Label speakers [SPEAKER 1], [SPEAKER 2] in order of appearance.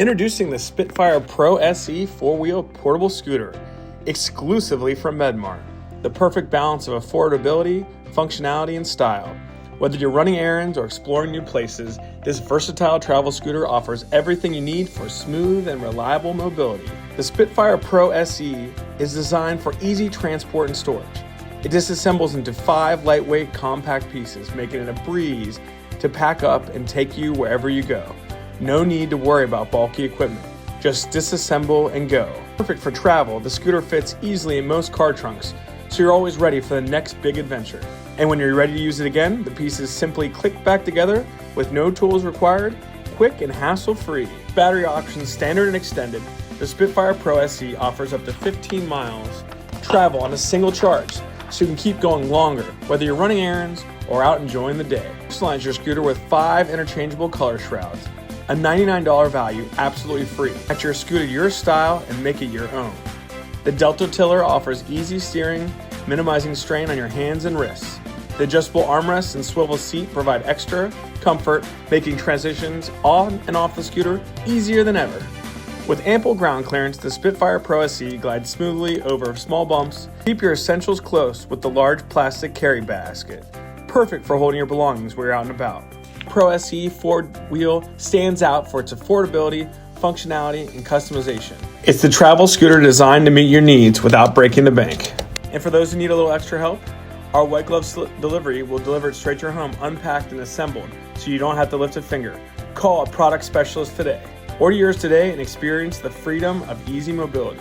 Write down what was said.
[SPEAKER 1] Introducing the Spitfire Pro SE 4-wheel portable scooter, exclusively from MedMart. The perfect balance of affordability, functionality, and style. Whether you're running errands or exploring new places, this versatile travel scooter offers everything you need for smooth and reliable mobility. The Spitfire Pro SE is designed for easy transport and storage. It disassembles into 5 lightweight, compact pieces, making it a breeze to pack up and take you wherever you go. No need to worry about bulky equipment. Just disassemble and go. Perfect for travel, the scooter fits easily in most car trunks, so you're always ready for the next big adventure. And when you're ready to use it again, the pieces simply click back together with no tools required, quick and hassle-free. Battery options standard and extended, the Spitfire Pro SE offers up to 15 miles travel on a single charge, so you can keep going longer, whether you're running errands or out enjoying the day. Personalize your scooter with 5 interchangeable color shrouds. A $99 value, absolutely free. Get your scooter your style and make it your own. The Delta Tiller offers easy steering, minimizing strain on your hands and wrists. The adjustable armrests and swivel seat provide extra comfort, making transitions on and off the scooter easier than ever. With ample ground clearance, the Spitfire Pro SE glides smoothly over small bumps. Keep your essentials close with the large plastic carry basket. Perfect for holding your belongings while you're out and about. Pro SE 4-wheel stands out for its affordability, functionality, and customization. It's the travel scooter designed to meet your needs without breaking the bank. And for those who need a little extra help, our white glove delivery will deliver it straight to your home, unpacked and assembled, so you don't have to lift a finger. Call a product specialist today. Order yours today and experience the freedom of easy mobility.